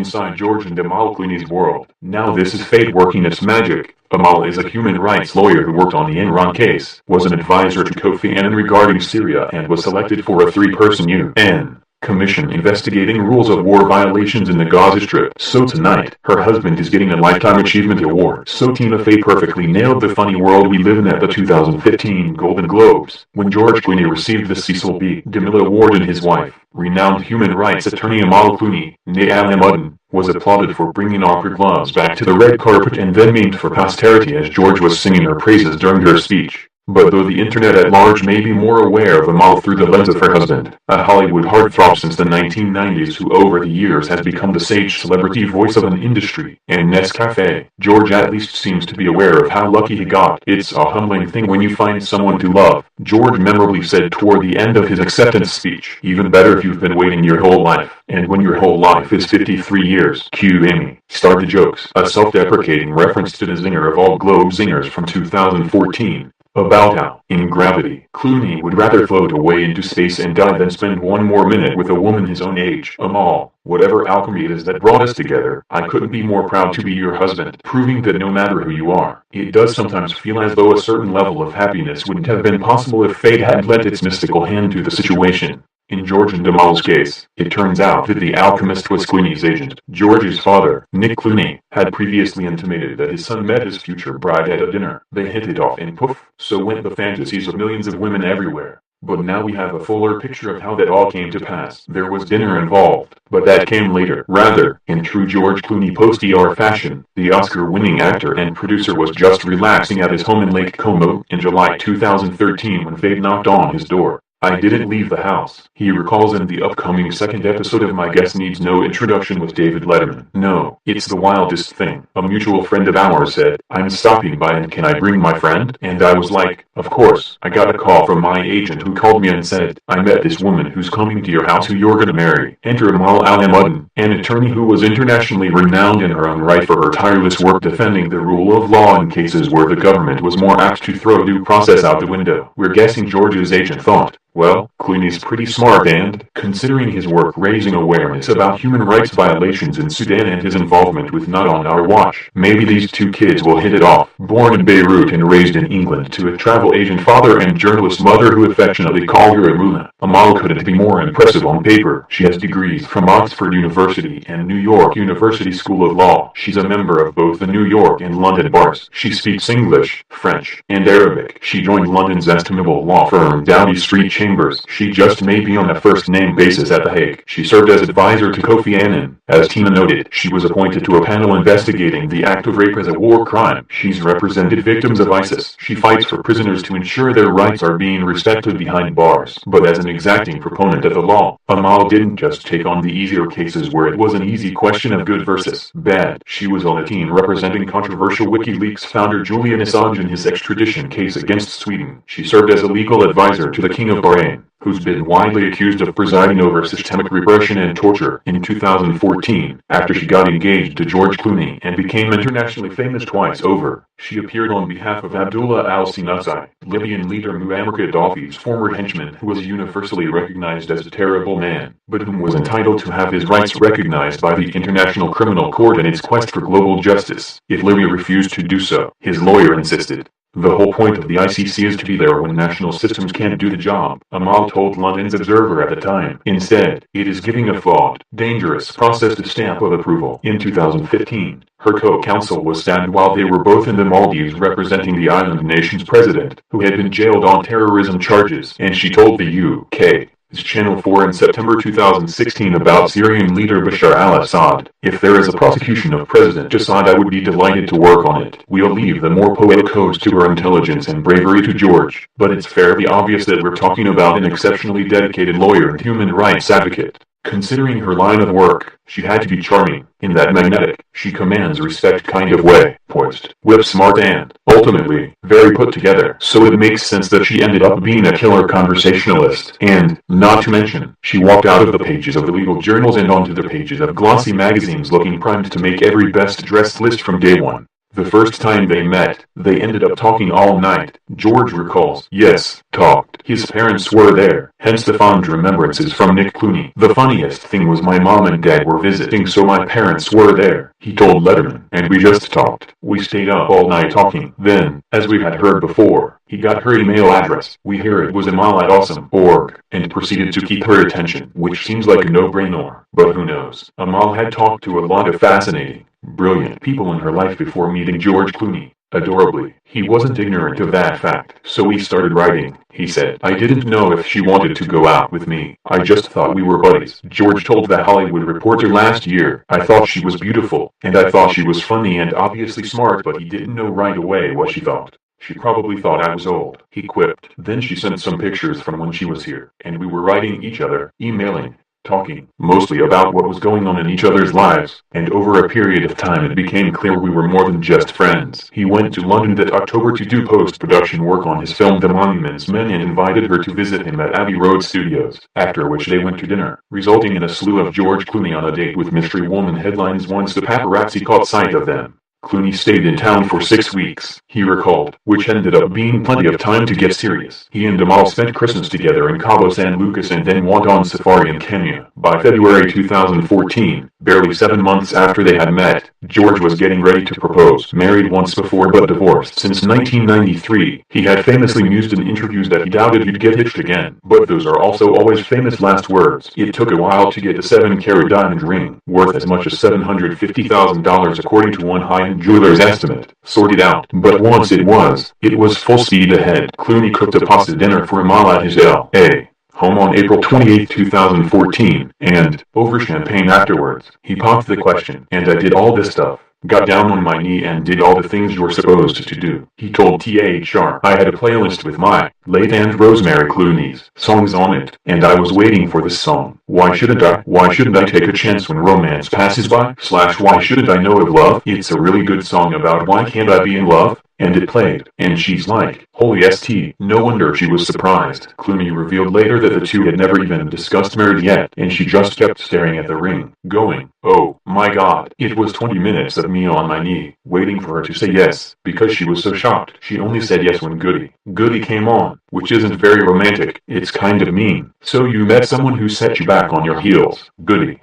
inside George and Amal Clooney's world. Now this is fate working its magic. Amal is a human rights lawyer who worked on the Enron case, was an advisor to Kofi Annan regarding Syria, and was selected for a three-person UN commission investigating rules of war violations in the Gaza Strip. So tonight, her husband is getting a Lifetime Achievement Award. So Tina Fey perfectly nailed the funny world we live in at the 2015 Golden Globes, when George Clooney received the Cecil B. DeMille Award, and his wife, renowned human rights attorney Amal Clooney, née Al-Hamoudin, was applauded for bringing awkward gloves back to the red carpet and then memed for posterity as George was singing her praises during her speech. But though the internet at large may be more aware of Amal through the lens of her husband, a Hollywood heartthrob since the 1990s who over the years has become the sage celebrity voice of an industry, and Nescafe, George at least seems to be aware of how lucky he got. "It's a humbling thing when you find someone to love," George memorably said toward the end of his acceptance speech. "Even better if you've been waiting your whole life, and when your whole life is 53 years. Cue Amy. Start the jokes." A self-deprecating reference to the zinger of all Globe zingers from 2014. About how, in Gravity, Clooney would rather float away into space and die than spend one more minute with a woman his own age. "Amal, whatever alchemy it is that brought us together, I couldn't be more proud to be your husband," proving that no matter who you are, it does sometimes feel as though a certain level of happiness wouldn't have been possible if fate hadn't lent its mystical hand to the situation. In George and Amal's case, it turns out that the alchemist was Clooney's agent. George's father, Nick Clooney, had previously intimated that his son met his future bride at a dinner. They hit it off, and poof, so went the fantasies of millions of women everywhere. But now we have a fuller picture of how that all came to pass. There was dinner involved, but that came later. Rather, in true George Clooney post-ER fashion, the Oscar-winning actor and producer was just relaxing at his home in Lake Como in July 2013 when fate knocked on his door. "I didn't leave the house," he recalls in the upcoming second episode of My Guest Needs No Introduction with David Letterman. "No, it's the wildest thing," a mutual friend of ours said. "I'm stopping by and can I bring my friend?" And I was like, "Of course." I got a call from my agent who called me and said, "I met this woman who's coming to your house who you're gonna marry." Enter Amal Al-Hamoudin, an attorney who was internationally renowned in her own right for her tireless work defending the rule of law in cases where the government was more apt to throw due process out the window. We're guessing George's agent thought, "Well, Clooney's pretty smart and, considering his work raising awareness about human rights violations in Sudan and his involvement with Not On Our Watch, maybe these two kids will hit it off." Born in Beirut and raised in England to a travel agent father and journalist mother who affectionately called her Amuna, Amal couldn't be more impressive on paper. She has degrees from Oxford University and New York University School of Law. She's a member of both the New York and London bars. She speaks English, French, and Arabic. She joined London's estimable law firm Doughty Street Chambers. She just may be on a first-name basis at The Hague. She served as advisor to Kofi Annan. As Tina noted, she was appointed to a panel investigating the act of rape as a war crime. She's represented victims of ISIS. She fights for prisoners to ensure their rights are being respected behind bars. But as an exacting proponent of the law, Amal didn't just take on the easier cases where it was an easy question of good versus bad. She was on a team representing controversial WikiLeaks founder Julian Assange in his extradition case against Sweden. She served as a legal advisor to the King of Bahrain, who's been widely accused of presiding over systemic repression and torture. In 2014, after she got engaged to George Clooney and became internationally famous twice over, she appeared on behalf of Abdullah al-Sinazai, Libyan leader Muammar Gaddafi's former henchman, who was universally recognized as a terrible man, but whom was entitled to have his rights recognized by the International Criminal Court in its quest for global justice. If Libya refused to do so, his lawyer insisted. "The whole point of the ICC is to be there when national systems can't do the job," Amal told London's Observer at the time. "Instead, it is giving a flawed, dangerous process the stamp of approval." In 2015, her co-counsel was stabbed while they were both in the Maldives representing the island nation's president, who had been jailed on terrorism charges, and she told the UK Channel 4 in September 2016 about Syrian leader Bashar al-Assad, "If there is a prosecution of President Assad, I would be delighted to work on it. We'll leave the more poetic codes to her intelligence and bravery to George, but it's fairly obvious that we're talking about an exceptionally dedicated lawyer and human rights advocate. Considering her line of work, she had to be charming, in that magnetic, she commands respect kind of way, poised, whip-smart and, ultimately, very put together. So it makes sense that she ended up being a killer conversationalist. And, not to mention, she walked out of the pages of the legal journals and onto the pages of glossy magazines looking primed to make every best-dressed list from day one. The first time they met, they ended up talking all night. George recalls, yes, talked. His parents were there, hence the fond remembrances from Nick Clooney. The funniest thing was my mom and dad were visiting, so my parents were there, he told Letterman, and we just talked. We stayed up all night talking. Then, as we had heard before, he got her email address. We hear it was amal@awesome.org, and proceeded to keep her attention, which seems like a no-brainer. But who knows? Amal had talked to a lot of fascinating, brilliant people in her life before meeting George Clooney. Adorably, he wasn't ignorant of that fact. So we started writing, he said. I didn't know if she wanted to go out with me. I just thought we were buddies. George told The Hollywood Reporter last year, I thought she was beautiful, and I thought she was funny and obviously smart, but he didn't know right away what she thought. She probably thought I was old, he quipped. Then she sent some pictures from when she was here, and we were writing each other, emailing, talking, mostly about what was going on in each other's lives, and over a period of time it became clear we were more than just friends. He went to London that October to do post-production work on his film The Monuments Men and invited her to visit him at Abbey Road Studios, after which they went to dinner, resulting in a slew of George Clooney on a date with mystery woman headlines once the paparazzi caught sight of them. Clooney stayed in town for 6 weeks, he recalled, which ended up being plenty of time to get serious. He and Amal spent Christmas together in Cabo San Lucas and then went on safari in Kenya. By February 2014, barely 7 months after they had met, George was getting ready to propose. Married once before but divorced since 1993, he had famously mused in interviews that he doubted he'd get hitched again. But those are also always famous last words. It took a while to get a 7-carat diamond ring, worth as much as $750,000 according to one high jeweler's estimate, sorted out. But once it was full speed ahead. Clooney cooked a pasta dinner for Amal at his L.A. home on April 28, 2014, and, over champagne afterwards, he popped the question, and I did all this stuff. Got down on my knee and did all the things you're supposed to do. He told THR, I had a playlist with my late Aunt Rosemary Clooney's songs on it, and I was waiting for this song. Why shouldn't I take a chance when romance passes by? / why shouldn't I know of love? It's a really good song about why can't I be in love? And it played, and she's like, holy st, no wonder she was surprised. Clooney revealed later that the two had never even discussed marriage yet, and she just kept staring at the ring, going, oh, my god. It was 20 minutes of me on my knee, waiting for her to say yes, because she was so shocked. She only said yes when Goody came on, which isn't very romantic, it's kind of mean. So you met someone who set you back on your heels. Goody,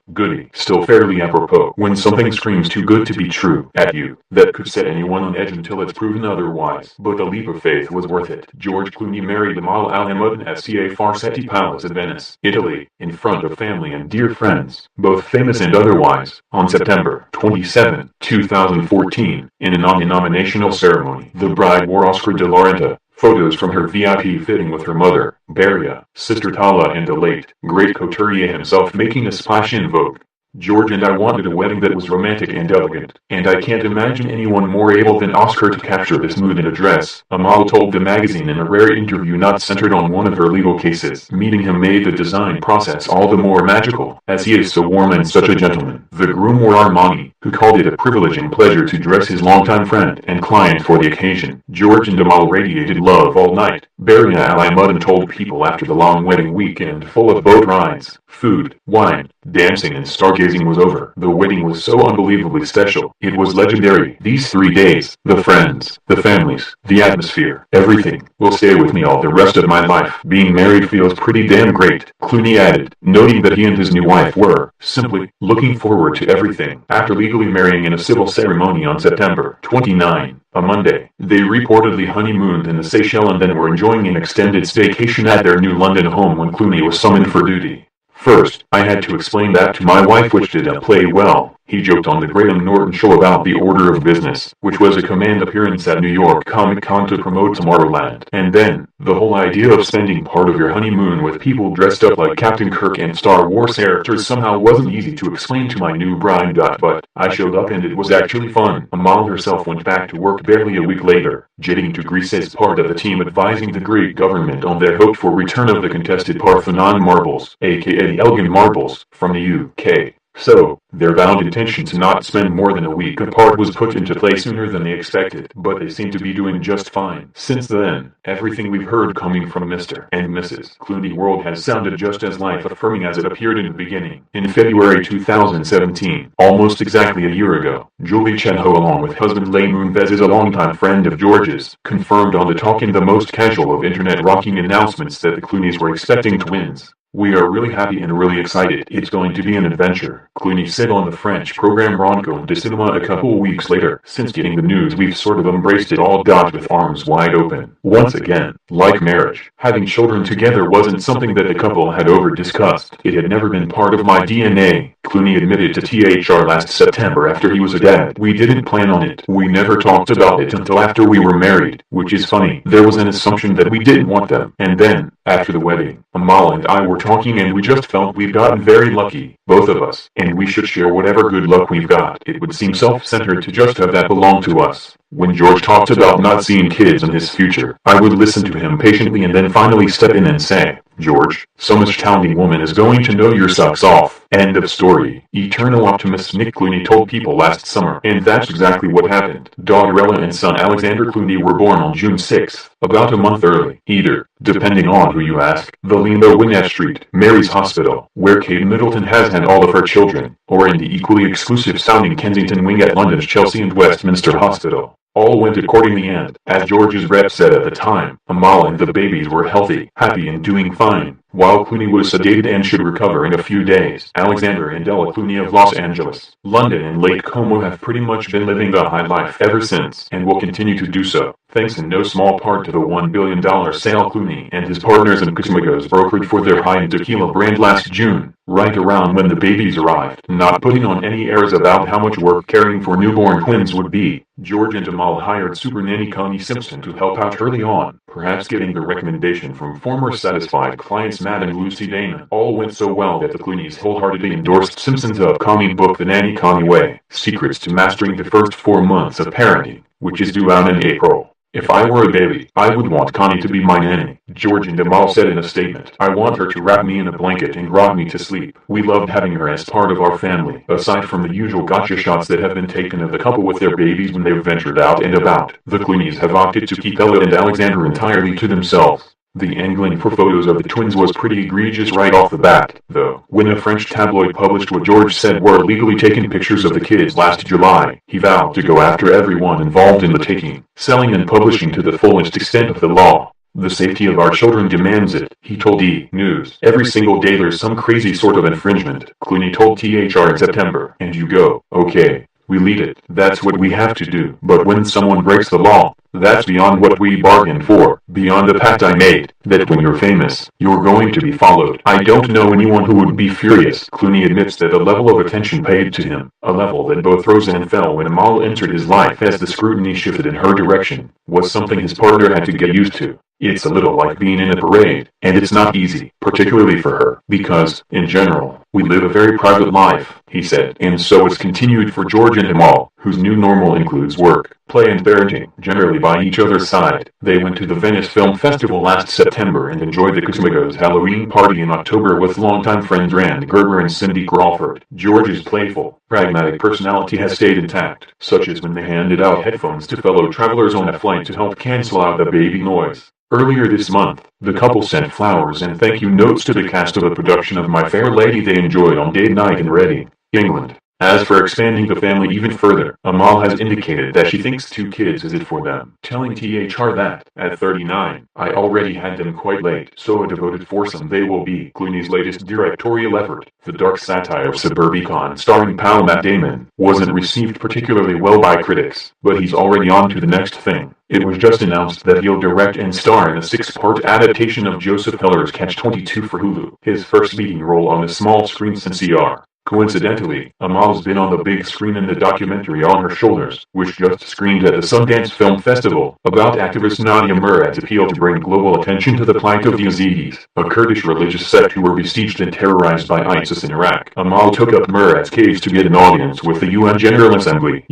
still fairly apropos. When something screams too good to be true at you, that could set anyone on edge until it's proven otherwise. But the leap of faith was worth it. George Clooney married Amal at Ca Farsetti Palace in Venice, Italy, in front of family and dear friends, both famous and otherwise, on September 27, 2014, in a non-denominational ceremony. The bride wore Oscar de la Renta. Photos from her VIP fitting with her mother, Beria, sister Tala, and the late, great couturier himself making a splash in Vogue. George and I wanted a wedding that was romantic and elegant, and I can't imagine anyone more able than Oscar to capture this mood in a dress, Amal told the magazine in a rare interview not centered on one of her legal cases. Meeting him made the design process all the more magical, as he is so warm and such a gentleman. The groom wore Armani, who called it a privilege and pleasure to dress his longtime friend and client for the occasion. George and Amal radiated love all night, Beria Al-Muddin told People after the long wedding weekend full of boat rides, food, wine, dancing and stargazing was over. The wedding was so unbelievably special. It was legendary. These 3 days, the friends, the families, the atmosphere, everything, will stay with me all the rest of my life. Being married feels pretty damn great, Clooney added, noting that he and his new wife were, simply, looking forward to everything. After legally marrying in a civil ceremony on September 29, a Monday, they reportedly honeymooned in the Seychelles and then were enjoying an extended staycation at their new London home when Clooney was summoned for duty. First, I had to explain that to my wife, which didn't play well. He joked on the Graham Norton show about the Order of Business, which was a command appearance at New York Comic Con to promote Tomorrowland. And then, the whole idea of spending part of your honeymoon with people dressed up like Captain Kirk and Star Wars characters somehow wasn't easy to explain to my new bride. But I showed up and it was actually fun. Amal herself went back to work barely a week later, jetting to Greece as part of the team advising the Greek government on their hoped-for return of the contested Parthenon marbles, aka the Elgin marbles, from the UK. So, their vowed intention to not spend more than a week apart was put into play sooner than they expected, but they seem to be doing just fine. Since then, everything we've heard coming from Mr. and Mrs. Clooney world has sounded just as life-affirming as it appeared in the beginning. In February 2017, almost exactly a year ago, Julie Chenho along with husband Lay Moonves is a longtime friend of George's, confirmed on the talk in the most casual of internet rocking announcements that the Clooneys were expecting twins. "We are really happy and really excited. It's going to be an adventure," Clooney said on the French program Rencontre de Cinema a couple weeks later. "Since getting the news, we've sort of embraced it all. With arms wide open. Once again, like marriage, having children together wasn't something that the couple had over-discussed. It had never been part of my DNA," Clooney admitted to THR last September after he was a dad. "We didn't plan on it. We never talked about it until after we were married, which is funny. There was an assumption that we didn't want them. And then, after the wedding, Amal and I were talking and we just felt we'd gotten very lucky, both of us, and we should share whatever good luck we've got. It would seem self-centered to just have that belong to us. When George talked about not seeing kids in his future, I would listen to him patiently and then finally step in and say, 'George, some astounding woman is going to know your socks off.' End of story." Eternal optimist Nick Clooney told People last summer, and that's exactly what happened. Daughter Ella and son Alexander Clooney were born on June 6, about a month early. Either, depending on who you ask, the Lino Winnet Street, Mary's Hospital, where Kate Middleton has had all of her children, or in the equally exclusive-sounding Kensington wing at London's Chelsea and Westminster Hospital. All went accordingly and, as George's rep said at the time, Amal and the babies were healthy, happy and doing fine. While Clooney was sedated and should recover in a few days, Alexander and Ella Clooney of Los Angeles, London and Lake Como have pretty much been living the high life ever since, and will continue to do so, thanks in no small part to the $1 billion sale Clooney and his partners in Casamigos brokered for their high-end tequila brand last June, right around when the babies arrived, not putting on any airs about how much work caring for newborn twins would be. George and Amal hired super nanny Connie Simpson to help out early on, perhaps getting the recommendation from former satisfied clients Matt and Lucy Damon. All went so well that the Clooneys wholeheartedly endorsed Simpson's upcoming book The Nanny Connie Way, Secrets to Mastering the First 4 Months of Parenting, which is due out in April. "If I were a baby, I would want Connie to be my nanny," George and Amal said in a statement. "I want her to wrap me in a blanket and rock me to sleep. We loved having her as part of our family." Aside from the usual gotcha shots that have been taken of the couple with their babies when they've ventured out and about, the Clooneys have opted to keep Ella and Alexander entirely to themselves. The angling for photos of the twins was pretty egregious right off the bat, though. When a French tabloid published what George said were illegally taken pictures of the kids last July, he vowed to go after everyone involved in the taking, selling and publishing to the fullest extent of the law. "The safety of our children demands it," he told E! News. "Every single day there's some crazy sort of infringement," Clooney told THR in September. "And you go, okay, we lead it. That's what we have to do. But when someone breaks the law, that's beyond what we bargained for, beyond the pact I made, that when you're famous, you're going to be followed. I don't know anyone who would be furious." Clooney admits that the level of attention paid to him, a level that both rose and fell when Amal entered his life as the scrutiny shifted in her direction, was something his partner had to get used to. "It's a little like being in a parade, and it's not easy, particularly for her, because, in general, we live a very private life," he said. And so it's continued for George and Amal, whose new normal includes work, play and parenting, generally by each other's side. They went to the Venice Film Festival last September and enjoyed the Casamigos Halloween party in October with longtime friends Rand Gerber and Cindy Crawford. George's playful, pragmatic personality has stayed intact, such as when they handed out headphones to fellow travelers on a flight to help cancel out the baby noise. Earlier this month, the couple sent flowers and thank you notes to the cast of a production of My Fair Lady they enjoyed on date night in Reading, England. As for expanding the family even further, Amal has indicated that she thinks 2 kids is it for them, telling THR that, at 39, "I already had them quite late, so a devoted foursome they will be." Clooney's latest directorial effort, the dark satire of Suburbicon starring pal Matt Damon, wasn't received particularly well by critics, but he's already on to the next thing. It was just announced that he'll direct and star in a 6-part adaptation of Joseph Heller's Catch-22 for Hulu, his first leading role on the small screen since ER. Coincidentally, Amal's been on the big screen in the documentary On Her Shoulders, which just screened at the Sundance Film Festival, about activist Nadia Murad's appeal to bring global attention to the plight of the Yazidis, a Kurdish religious sect who were besieged and terrorized by ISIS in Iraq. Amal took up Murad's case to get an audience with the UN General Assembly,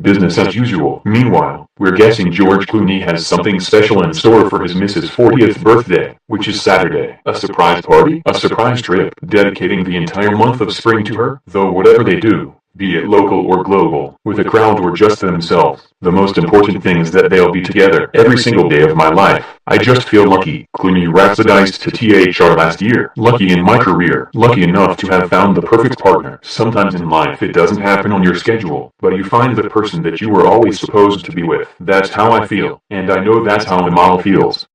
business as usual. Meanwhile, we're guessing George Clooney has something special in store for his Mrs. 40th birthday, which is Saturday. A surprise party? A surprise trip, dedicating the entire month of spring to to her, though whatever they do, be it local or global, with a crowd or just themselves, the most important thing is that they'll be together every single day of my life. I just feel lucky. Clooney rhapsodized to THR last year. Lucky in my career. Lucky enough to have found the perfect partner. Sometimes in life it doesn't happen on your schedule, but you find the person that you were always supposed to be with. That's how I feel. And I know that's how Amal feels.